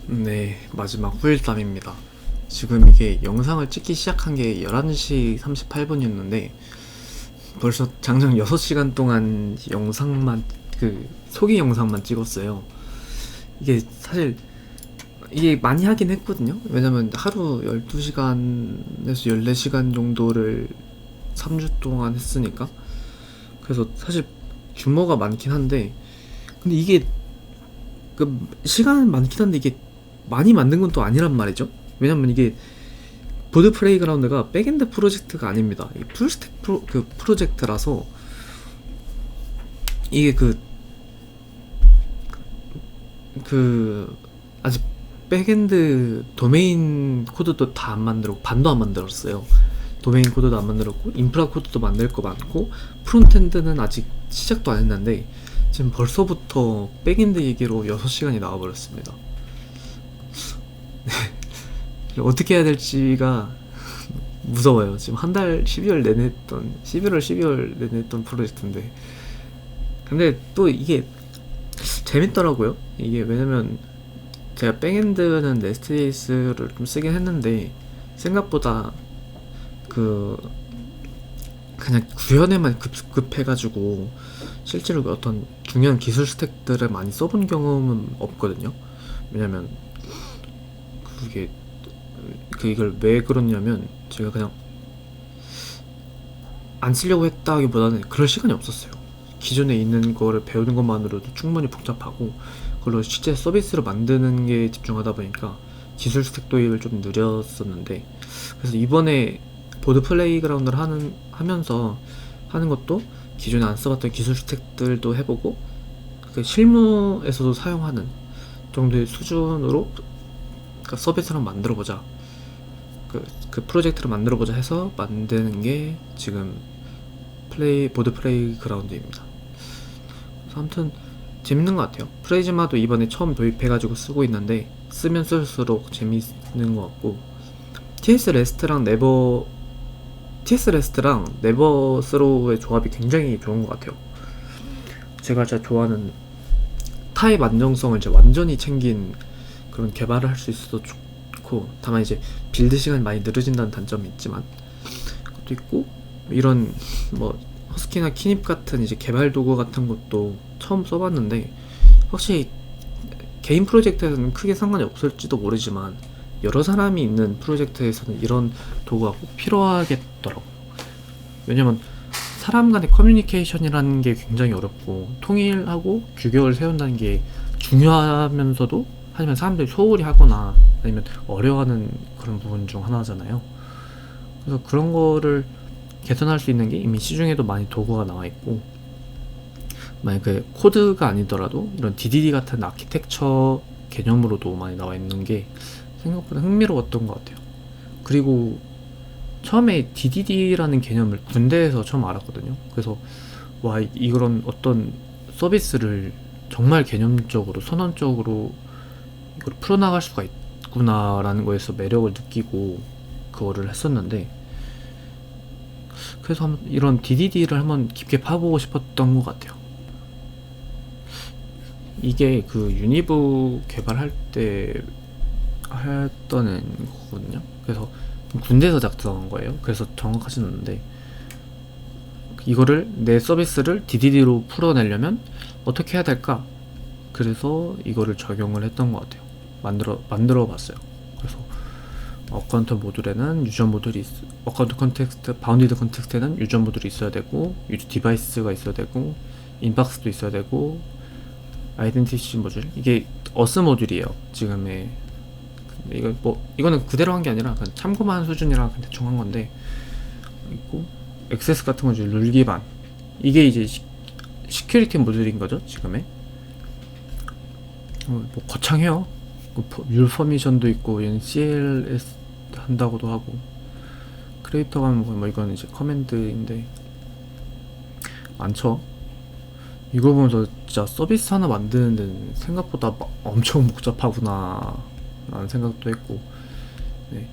네, 마지막 후일담입니다. 지금 이게 영상을 찍기 시작한 게 11시 38분이었는데 벌써 장장 6시간 동안 영상만 소개 영상만 찍었어요. 이게 사실 이게 많이 하긴 했거든요. 왜냐면 하루 12시간에서 14시간 정도를 3주 동안 했으니까. 그래서 사실 규모가 많긴 한데, 근데 이게 시간은 많긴 한데 이게 많이 만든 건 또 아니란 말이죠. 왜냐면 이게 보드 플레이그라운드가 백엔드 프로젝트가 아닙니다. 이 풀스택 프로젝트라서 이게 아직 백엔드 도메인 코드도 다 안 만들었고 반도 안 만들었어요. 도메인 코드도 안 만들었고 인프라 코드도 만들 거 많고 프론트엔드는 아직 시작도 안 했는데 지금 벌써부터 백엔드 얘기로 6시간이 나와버렸습니다. 어떻게 해야 될지가 무서워요. 지금 한 달 12월 내내 했던 11월 12월 내내 했던 프로젝트인데, 근데 또 이게 재밌더라고요. 이게 왜냐면 제가 백엔드는 네스트베이스를 좀 쓰긴 했는데 생각보다 그냥 구현에만 급급해가지고 실제로 어떤 중요한 기술 스택들을 많이 써본 경험은 없거든요. 왜냐면 그게 이걸 왜 그러냐면 제가 그냥 안 쓰려고 했다기보다는 그럴 시간이 없었어요. 기존에 있는 거를 배우는 것만으로도 충분히 복잡하고 그걸로 실제 서비스를 만드는 게 집중하다 보니까 기술 스택 도입을 좀 느렸었는데, 그래서 이번에 보드 플레이그라운드를 하면서 하는 것도 기존에 안 써봤던 기술 스택들도 해보고 그 실무에서도 사용하는 정도의 수준으로 서비스를 만들어보자, 그 프로젝트를 만들어보자 해서 만드는 게 지금 보드 플레이그라운드입니다. 그래서 아무튼 재밌는 것 같아요. 프레이즈마도 이번에 처음 도입해가지고 쓰고 있는데 쓰면 쓸수록 재밌는 것 같고, TS 레스트랑 네버 스로우의 조합이 굉장히 좋은 것 같아요. 제가 진짜 좋아하는 타입 안정성을 이제 완전히 챙긴 그런 개발을 할 수 있어서 좋고, 다만 이제 빌드 시간이 많이 느려진다는 단점이 있지만 그것도 있고, 이런 뭐 허스키나 키닙 같은 이제 개발 도구 같은 것도 처음 써봤는데 확실히 개인 프로젝트에서는 크게 상관이 없을지도 모르지만 여러 사람이 있는 프로젝트에서는 이런 도구가 꼭 필요하겠더라고. 왜냐면 사람 간의 커뮤니케이션이라는 게 굉장히 어렵고 통일하고 규격을 세운다는 게 중요하면서도 하지만 사람들이 소홀히 하거나 아니면 어려워하는 그런 부분 중 하나잖아요. 그래서 그런 거를 개선할 수 있는 게 이미 시중에도 많이 도구가 나와 있고, 만약에 코드가 아니더라도 이런 DDD 같은 아키텍처 개념으로도 많이 나와 있는 게 생각보다 흥미로웠던 것 같아요. 그리고 처음에 DDD라는 개념을 군대에서 처음 알았거든요. 그래서 와, 이런 어떤 서비스를 정말 개념적으로 선언적으로 이걸 풀어나갈 수가 있구나라는 거에서 매력을 느끼고 그거를 했었는데, 그래서 이런 DDD를 한번 깊게 파보고 싶었던 것 같아요. 이게 그 유니브 개발할 때 했던 거거든요. 그래서 군대에서 작성한 거예요. 그래서 정확하진 않는데 이거를 내 서비스를 DDD로 풀어내려면 어떻게 해야 될까? 그래서 이거를 적용을 했던 것 같아요. 만들어 봤어요. 그래서 어카운트 모듈에는 유저 모듈이 어카운트 컨텍스트, 바운디드 컨텍스트에는 유저 모듈이 있어야 되고 유저 디바이스가 있어야 되고 인박스도 있어야 되고 아이덴티티 모듈, 이게 어스 모듈이에요 지금의. 이거는 그대로 한 게 아니라 그냥 참고만 한 수준이라 그냥 대충 한 건데, 있고 액세스 같은 건 이제 룰 기반, 이게 이제 시큐리티 모듈인 거죠 지금의. 뭐 거창해요. 율 퍼미션도 있고 얘는 CLS 한다고도 하고, 크리에이터 가면 뭐 이건 이제 커맨드인데 많죠. 이거 보면서 진짜 서비스 하나 만드는 데는 생각보다 엄청 복잡하구나 라는 생각도 했고, 네.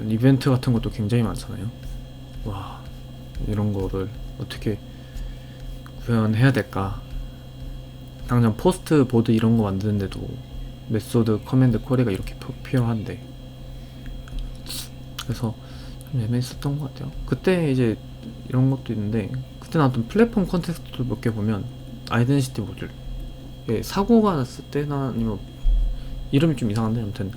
이벤트 같은 것도 굉장히 많잖아요. 와, 이런 거를 어떻게 구현해야 될까. 당장 포스트 보드 이런 거 만드는데도 메소드, 커맨드, 쿼리가 이렇게 필요한데, 그래서 좀 애매했었던 것 같아요. 그때 이제 이런 것도 있는데, 그때 나왔던 플랫폼 컨텍스트 몇 개 보면 아이덴티티 모듈, 사고가 났을 때나 아니면 이름이 좀 이상한데, 아무튼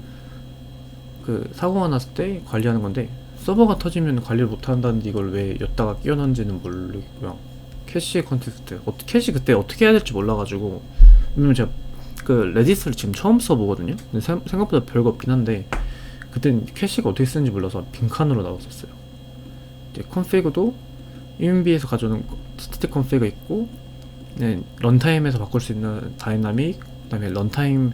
그 사고가 났을 때 관리하는 건데, 서버가 터지면 관리를 못 한다는데 이걸 왜 였다가 끼워 넣은지는 모르겠고요. 캐시 컨텍스트, 캐시 그때 어떻게 해야 될지 몰라가지고, 왜냐면 제가 그 레디스를 지금 처음 써보거든요. 근데 생각보다 별거 없긴 한데, 그땐 캐시가 어떻게 쓰는지 몰라서 빈칸으로 나왔었어요. 이제 컨피그도 EMB에서 가져오는 스태틱 컨피그 있고, 네, 런타임에서 바꿀 수 있는 다이나믹, 그 다음에 런타임,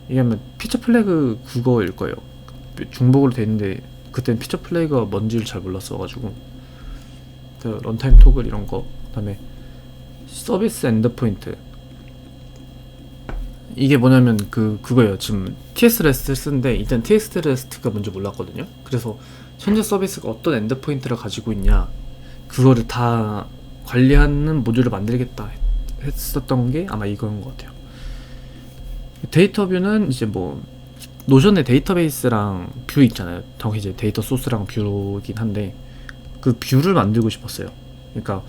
이게 아마 피처 플래그 그거일 거예요. 중복으로 돼 있는데 그땐 피처 플래그가 뭔지를 잘 몰랐어가지고, 그 런타임 토글 이런 거, 그 다음에 서비스 엔드포인트, 이게 뭐냐면 그거예요. 지금 TS REST 쓰는데 이전 TS REST가 뭔지 몰랐거든요. 그래서 현재 서비스가 어떤 엔드포인트를 가지고 있냐, 그거를 다 관리하는 모듈을 만들겠다 했었던 게 아마 이거인 것 같아요. 데이터 뷰는 이제 뭐 노션의 데이터베이스랑 뷰 있잖아요. 정확히 이제 데이터 소스랑 뷰긴 한데, 그 뷰를 만들고 싶었어요. 그러니까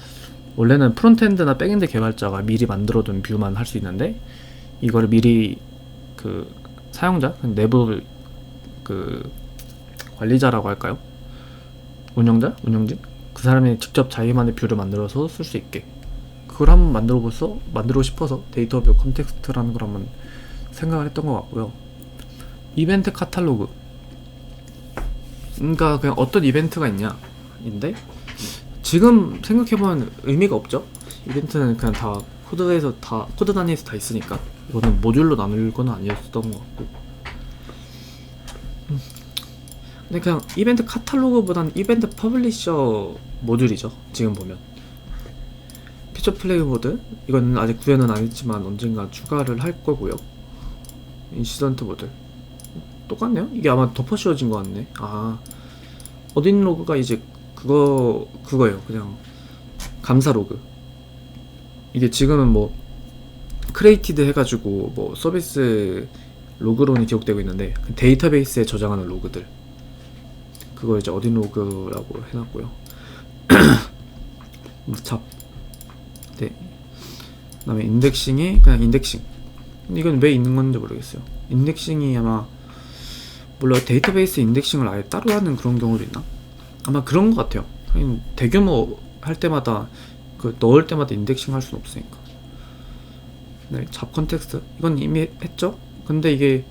원래는 프론트엔드나 백엔드 개발자가 미리 만들어둔 뷰만 할 수 있는데, 이거를 미리 그 사용자, 내부 그 관리자라고 할까요? 운영자? 운영진? 그 사람이 직접 자기만의 뷰를 만들어서 쓸 수 있게, 그걸 한번 만들고 싶어서 데이터 뷰 컨텍스트라는 걸 한번 생각을 했던 것 같고요. 이벤트 카탈로그, 그러니까 그냥 어떤 이벤트가 있냐 인데, 지금 생각해보면 의미가 없죠. 이벤트는 그냥 다 코드 단위에서 다 있으니까 이거는 모듈로 나눌 건 아니었던 것 같고, 근데 그냥 이벤트 카탈로그보다는 이벤트 퍼블리셔 모듈이죠. 지금 보면 피처 플래그 모드, 이건 아직 구현은 안 했지만 언젠가 추가를 할 거고요. 인시던트 모듈 똑같네요. 이게 아마 덮어 씌워진 것 같네. 어딘 로그가 이제 그거예요. 그냥 감사 로그. 이게 지금은 뭐 크리에이티드 해가지고 뭐 서비스 로그론이 기록되고 있는데, 그 데이터베이스에 저장하는 로그들, 그거 이제 어딘 로그라고 해놨고요. 네. 그다음에 인덱싱이 그냥 인덱싱. 이건 왜 있는 건지 모르겠어요. 인덱싱이 아마 몰라, 데이터베이스 인덱싱을 아예 따로 하는 그런 경우도 있나? 아마 그런 것 같아요. 대규모 할 때마다 넣을 때마다 인덱싱 할 수는 없으니까. 네, 잡 컨텍스트 이건 이미 했죠. 근데 이게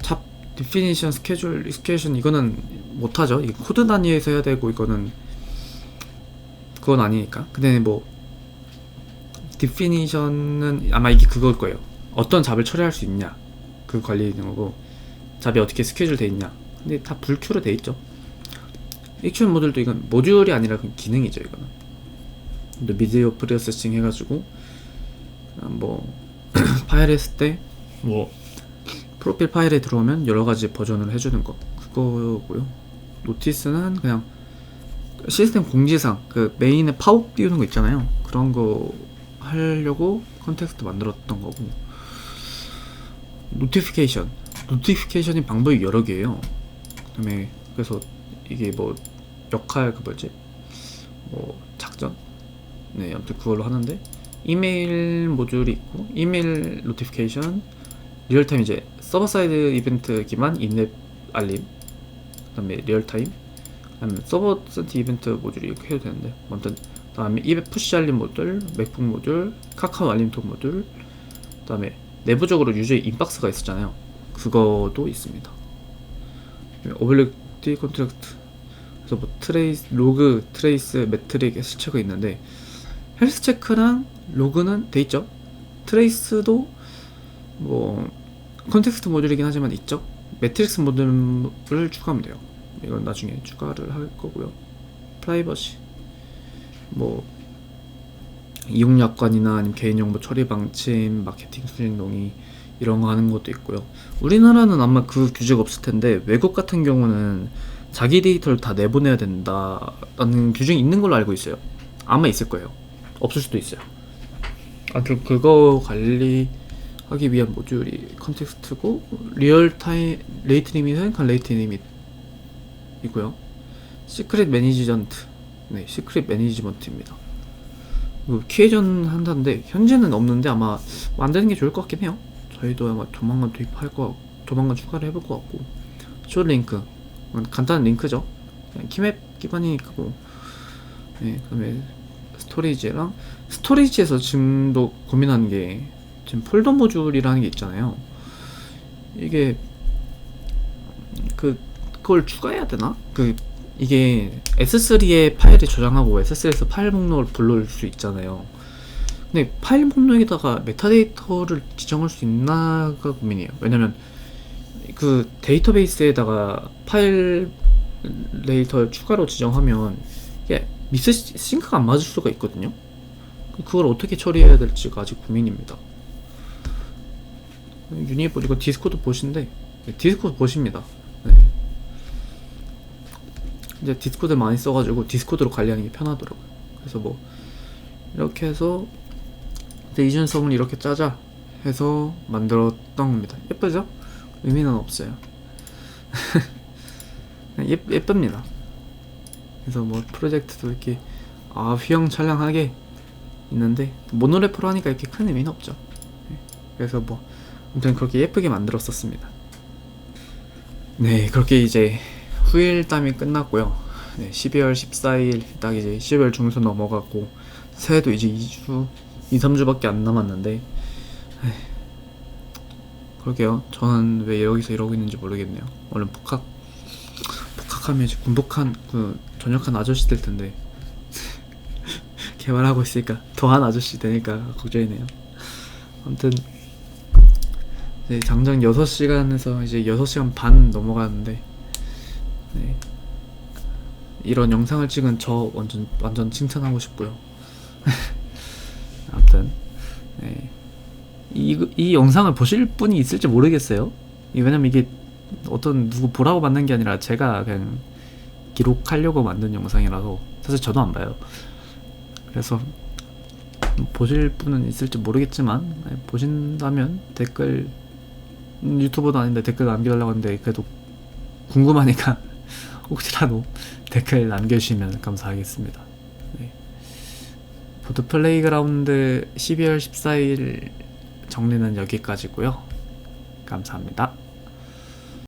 잡 디피니션, 스케줄, 익스큐에이션 이거는 못하죠. 이게 코드 단위에서 해야 되고, 이거는 그건 아니니까. 근데 뭐 디피니션은 아마 이게 그걸 거예요. 어떤 잡을 처리할 수 있냐, 그 관리되는 거고, 잡이 어떻게 스케줄 돼 있냐. 근데 다 불큐로 돼 있죠. 액션 모듈도 이건 모듈이 아니라 그냥 기능이죠. 이거는 비디오 프로세싱 해가지고 뭐 파일 했을 때 뭐 프로필 파일에 들어오면 여러가지 버전을 해주는 거, 그거고요. 노티스는 그냥 시스템 공지사항, 그 메인에 팝업 띄우는 거 있잖아요. 그런 거 하려고 컨텍스트 만들었던 거고. 노티피케이션이 방법이 여러 개예요. 그다음에 그래서 이게 뭐 역할 뭐 작전, 네, 아무튼 그걸로 하는데, 이메일 모듈이 있고, 이메일 노티피케이션, 리얼타임 이제 서버 사이드 이벤트 기반 인앱 알림, 그다음에 리얼타임, 그다음에 서버 센트 이벤트 모듈이 이렇게 해도 되는데, 아무튼 그다음에 이벤트 푸시 알림 모듈, 맥북 모듈, 카카오 알림톡 모듈, 그다음에 내부적으로 유저의 인박스가 있었잖아요. 그거도 있습니다. 오블젝트 컨트랙트, 그래서 뭐 트레이스, 로그, 트레이스, 매트릭, 헬스 체크가 있는데, 헬스 체크랑 로그는 돼 있죠. 트레이스도 뭐 컨텍스트 모듈이긴 하지만 있죠. 매트릭스 모듈을 추가하면 돼요. 이건 나중에 추가를 할 거고요. 프라이버시, 뭐 이용 약관이나 아니면 개인 정보 처리 방침, 마케팅 수신 동의, 이런 거 하는 것도 있고요. 우리나라는 아마 그 규제가 없을 텐데, 외국 같은 경우는 자기 데이터를 다 내보내야 된다라는 규정이 있는 걸로 알고 있어요. 아마 있을 거예요. 없을 수도 있어요. 아무튼 그거 관리하는 하기 위한 모듈이 컨텍스트고, 리얼타임 레이트 리밋은 그냥 레이트 리밋이고요. 시크릿 매니지먼트, 네, 시크릿 매니지먼트입니다. 키회전 한다는데 현재는 없는데 아마 만드는 게 좋을 것 같긴 해요. 저희도 아마 조만간 도입할 거, 조만간 추가를 해볼 것 같고. 쇼 링크, 간단한 링크죠. 그냥 키맵 기반이니까 뭐. 네, 그다음에 스토리지랑, 스토리지에서 지금도 고민하는 게 지금 폴더 모듈이라는 게 있잖아요. 이게 그걸 추가해야 되나? 이게 S3에 파일을 저장하고 S3에서 파일 목록을 불러올 수 있잖아요. 근데 파일 목록에다가 메타데이터를 지정할 수 있나가 고민이에요. 왜냐면 그 데이터베이스에다가 파일 데이터를 추가로 지정하면 이게 미스 싱크가 안 맞을 수가 있거든요. 그걸 어떻게 처리해야 될지가 아직 고민입니다. 유니볼 이거 디스코드 보신데, 네, 디스코드 보십니다. 네. 이제 디스코드 많이 써가지고 디스코드로 관리하는 게 편하더라고요. 그래서 뭐 이렇게 해서 이준성을 이렇게 짜자 해서 만들었던 겁니다. 예쁘죠? 의미는 없어요. 예쁩니다. 그래서 뭐 프로젝트도 이렇게 휘황찬란하게 있는데 모노레포로 하니까 이렇게 큰 의미는 없죠. 그래서 뭐 아무튼 그렇게 예쁘게 만들었었습니다. 네, 그렇게 이제 후일담이 끝났고요. 네, 12월 14일 딱 이제 12월 중순 넘어갔고 새해도 이제 2주, 2, 3주밖에 안 남았는데, 에이, 그러게요. 저는 왜 여기서 이러고 있는지 모르겠네요. 얼른 복학하면 이제 군복한 전역한 아저씨 될 텐데 개발하고 있으니까 더한 아저씨 되니까 걱정이네요. 아무튼 네, 장장 6시간에서 이제 6시간 반 넘어가는데, 네, 이런 영상을 찍은 저 완전 칭찬하고 싶고요. 아무튼 네, 이 영상을 보실 분이 있을지 모르겠어요. 왜냐면 이게 어떤 누구 보라고 만든 게 아니라 제가 그냥 기록하려고 만든 영상이라서 사실 저도 안 봐요. 그래서 보실 분은 있을지 모르겠지만, 보신다면 댓글, 유튜버도 아닌데 댓글 남겨달라고 하는데 그래도 궁금하니까 혹시라도 댓글 남겨주시면 감사하겠습니다. 네. 보드 플레이그라운드 12월 14일 정리는 여기까지고요. 감사합니다.